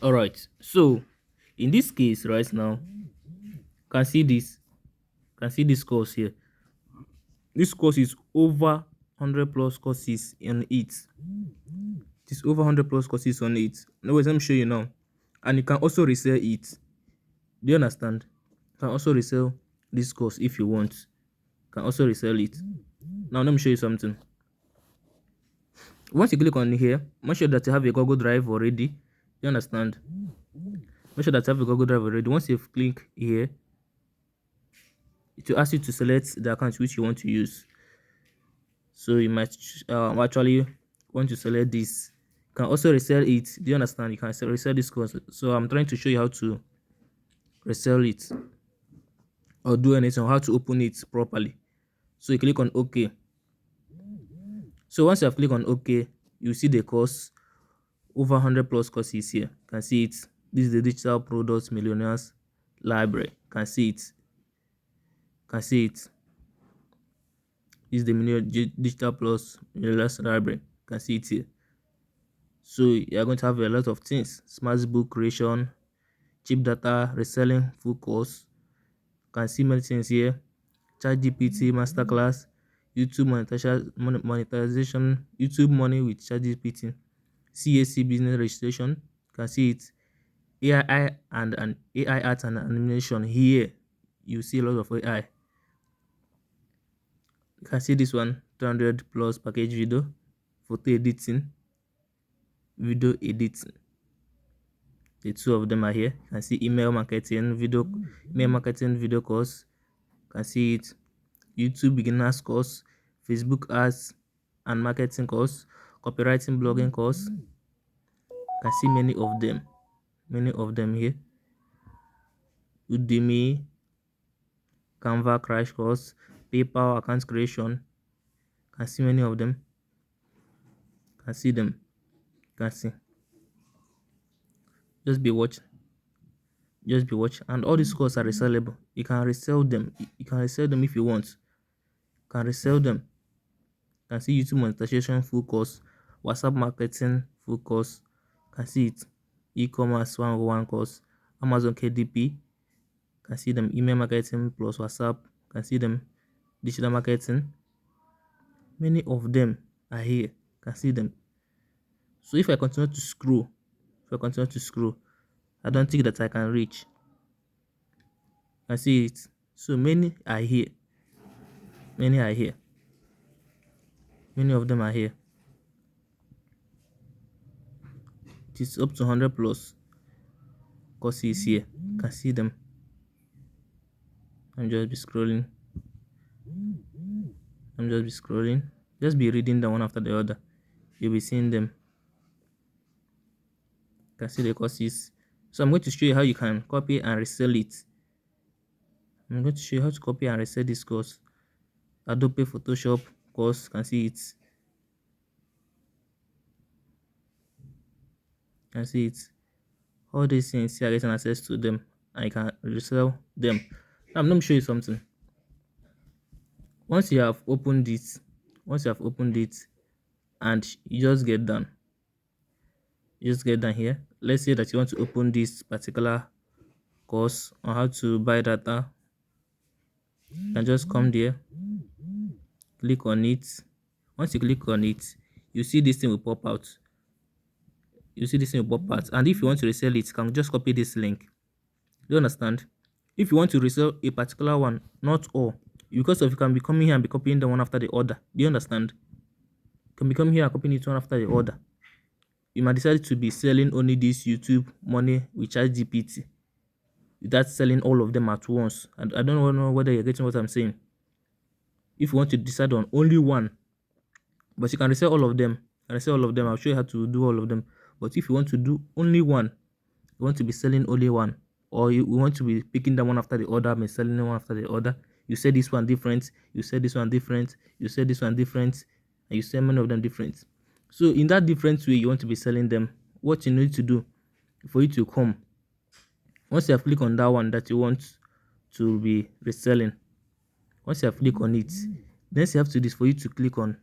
All right. So in this case, right now, can see this, can see this course here. This course is over 100 plus courses on it. It is over 100 plus courses on it. No, wait, let me show you now. And you can also resell it. Do you understand? You can also resell this course if you want. You can also resell it. Now let me show you something. Once you click on here, make sure that you have a Google Drive already. You understand? Make sure that you have a Google Drive already. Once you click here, it will ask you to select the account which you want to use. So you might actually want to select this. You can also resell it. Do you understand? You can resell this course. So I'm trying to show you how to resell it or do anything, or how to open it properly. So you click on OK. So once you have clicked on OK, you see the course. Over 100 plus courses here. You can see it. This is the digital products millionaires library. You can see it. You can see it. This is the digital plus millionaires library. You can see it here. So you're going to have a lot of things: smart book creation, cheap data, reselling, full course. You can see many things here: chat GPT masterclass, YouTube monetization, YouTube money with chat GPT, CAC business registration. You can see it. AI and an AI art and animation. Here you see a lot of AI. You can see this one: 200 plus package video, photo editing, video editing. The two of them are here. You can see email marketing video course. You can see it. YouTube beginners course, Facebook ads and marketing course, copywriting blogging course. You can see many of them here. Udemy, Canva crash course, PayPal account creation. Can see many of them. Can see them. Can see. Just be watch. Just be watch. And all these courses are resellable. You can resell them. You can resell them if you want. You can resell them. You can see YouTube monetization full course, WhatsApp marketing full course. You can see it. E-commerce 101 course, Amazon KDP. Can see them. Email marketing plus WhatsApp. Can see them. Digital marketing. Many of them are here. Can see them. So if I continue to scroll, I don't think that I can reach. I see it. So many are here. Many are here. Many of them are here. It is up to 100 plus courses here. You can see them. I'm just be scrolling. Just be reading them one after the other. You'll be seeing them. You can see the courses. So I'm going to show you how you can copy and resell it. I'm going to show you how to copy and resell this course. Adobe Photoshop course. You can see it. You can see it. All these things you are getting access to them, and you can resell them. Now let me show you something. Once you have opened it, and you just get done, here. Let's say that you want to open this particular course on how to buy data. You can just come there, click on it. Once you click on it, you see this thing will pop out. And if you want to resell it, you can just copy this link. Do you understand? If you want to resell a particular one, not all, because of you can be coming here and be copying them one after the other. Do you understand? You can be coming here and copying it one after the other. You might decide to be selling only this YouTube money with ChatGPT without selling all of them at once. And I don't know whether you're getting what I'm saying. If you want to decide on only one, but you can resell all of them. I'll show you how to do all of them. But if you want to do only one, you want to be selling only one, or you want to be picking them one after the other and selling them one after the other. You say this one different, you say this one different, you say this one different, and you say many of them different. So in that different way you want to be selling them, what you need to do for you to come, once you have clicked on that one that you want to be reselling, once you have clicked on it, then you have to do this for you to click on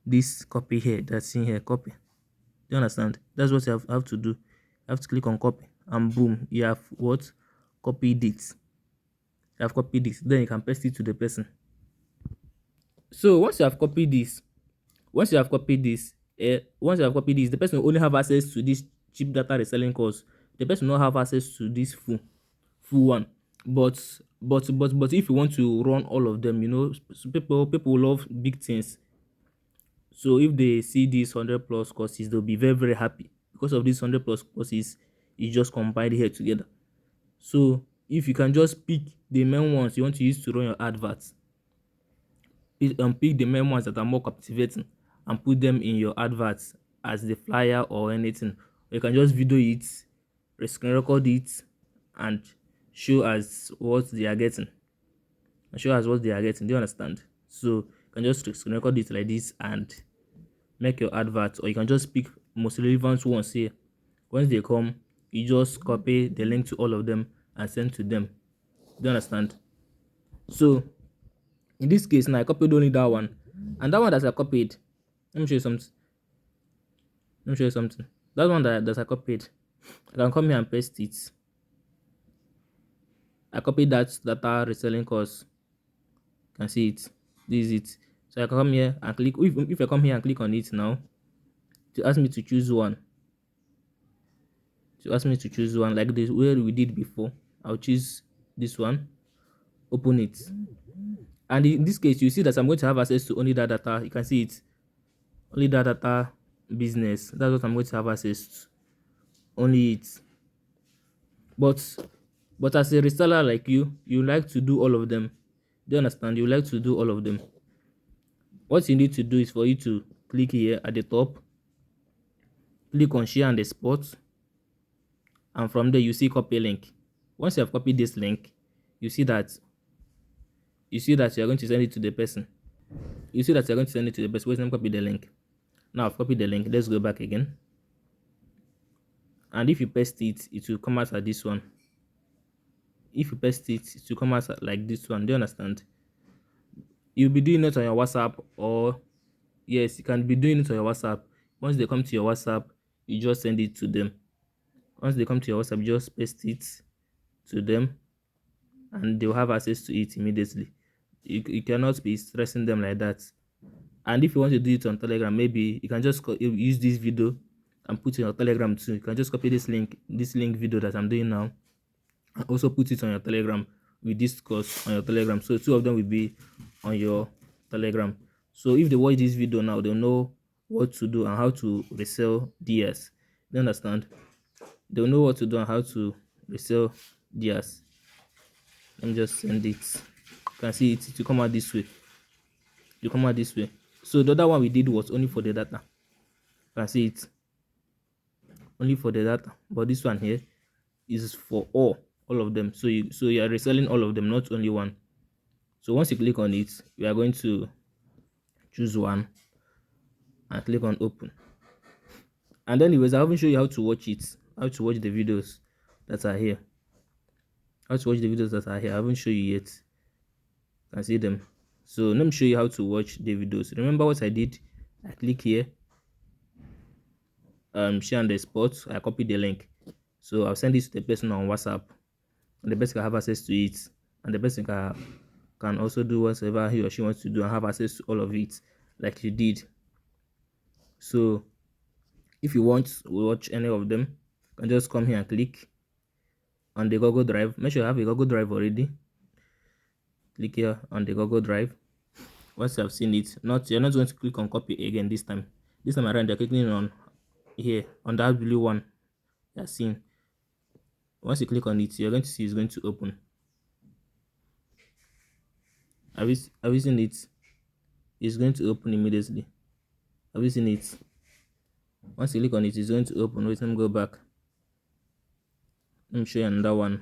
this copy here that's in here, copy. Do you understand? That's what you have to do. You have to click on copy, and boom, you have what? Copied it. You have copied it. Then you can paste it to the person. So once you have copied this, once you have copied this, the person will only have access to this cheap data reselling course. The person will not have access to this full one. But if you want to run all of them, people love big things. So if they see these 100 plus courses, they'll be very, very happy because of these 100 plus courses. You just combine here together. So if you can just pick the main ones you want to use to run your adverts, pick the main ones that are more captivating and put them in your adverts as the flyer or anything. You can just video it, screen record it, and show as what they are getting. Do you understand? So you can just screen record it like this and make your advert, or you can just pick most relevant ones here. Once they come, you just copy the link to all of them and send to them. Do you understand? So in this case now, I copied only that one, and that one that I copied, let me show you something. That one that I copied, I can come here and paste it. I copied that data reselling course. You can see it. This is it. So I can come here and click. If I come here and click on it now, to ask me to choose one. Like this where we did before. I'll choose this one, open it, and in this case you see that I'm going to have access to only that data. You can see it, only that data business. That's what I'm going to have access to, only it. But as a reseller like you like to do all of them. Do you understand? You like to do all of them. What you need to do is for you to click here at the top, click on share on the spot, and from there you see copy link. Once you have copied this link, you see that you're going to send it to the person. Wait, let me copy the link. Now I've copied the link. Let's go back again, and if you paste it, it will come out at this one. If you paste it, it will come out like this one. Do you understand? You'll be doing it on your WhatsApp, or yes, you can be doing it on your WhatsApp. Once they come to your WhatsApp, you just send it to them. Once they come to your WhatsApp, you just paste it to them, and they'll have access to it immediately. You cannot be stressing them like that. And if you want to do it on Telegram, maybe you can just use this video and put it on Telegram too. You can just copy this link video that I'm doing now, and also put it on your Telegram with this course on your Telegram. So two of them will be on your Telegram. So if they watch this video now, they'll know what to do and how to resell DS. You understand? They'll know what to do and how to resell DS. Let me just send it. You can see it to come out this way. So the other one we did was only for the data. You can see it, only for the data, but this one here is for all of them. So you are reselling all of them, not only one. So once you click on it, you are going to choose one and click on open. And anyways, I haven't shown you how to watch it, how to watch the videos that are here. I haven't shown you yet. You can see them. So let me show you how to watch the videos. Remember what I did? I click here, share on the spot. I copy the link, so I'll send this to the person on WhatsApp, and the person can have access to it, and the person can also do whatever he or she wants to do and have access to all of it like you did. So if you want to watch any of them, you can just come here and click on the Google Drive. Make sure you have a Google Drive already. Click here on the Google Drive. Once you have seen it, you're not going to click on copy again this time. This time around, you're clicking on here on that blue one you're seeing. Once you click on it, you're going to see it's going to open. Have you seen it? It's going to open immediately. Have you seen it? Once you click on it, it's going to open. Wait, let me go back. Let me show you another one.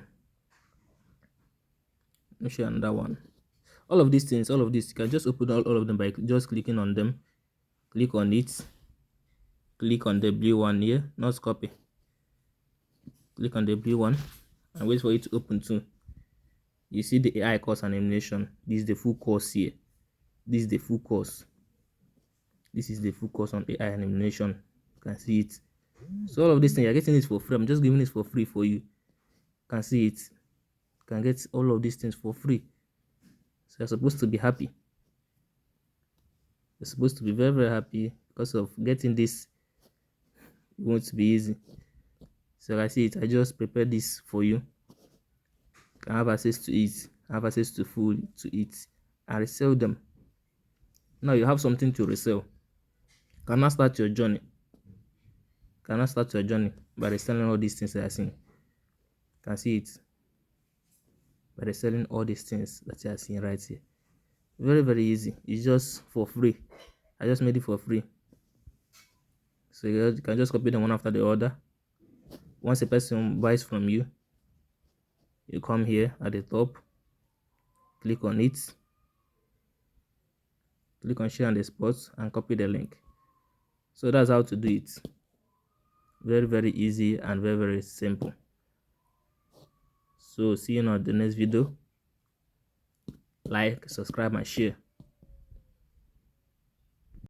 All of these things, you can just open all of them by just clicking on them. Click on it. Click on the blue one here, not copy. Click on the blue one and wait for it to open too. You see the AI course and animation. This is the full course here. This is the full course on AI and animation. You can see it. So all of this thing you're getting it for free. I'm just giving it for free for you. You can see it. You can get all of these things for free. So you're supposed to be happy. You're supposed to be very, very happy because of getting this. It won't be easy. So I see it. I just prepared this for you. You can have access to it. Have access to food to eat. And resell them. Now you have something to resell. You can now start your journey. You can now start your journey by reselling all these things that I seen. You can see it by reselling all these things that you are seeing right here. Very, very easy. It's just for free. I just made it for free. So you can just copy them one after the other. Once a person buys from you, you come here at the top, click on it, click on share on the spot and copy the link. So that's how to do it. Very, very easy and very, very simple. So see you on the next video. Like, subscribe and share.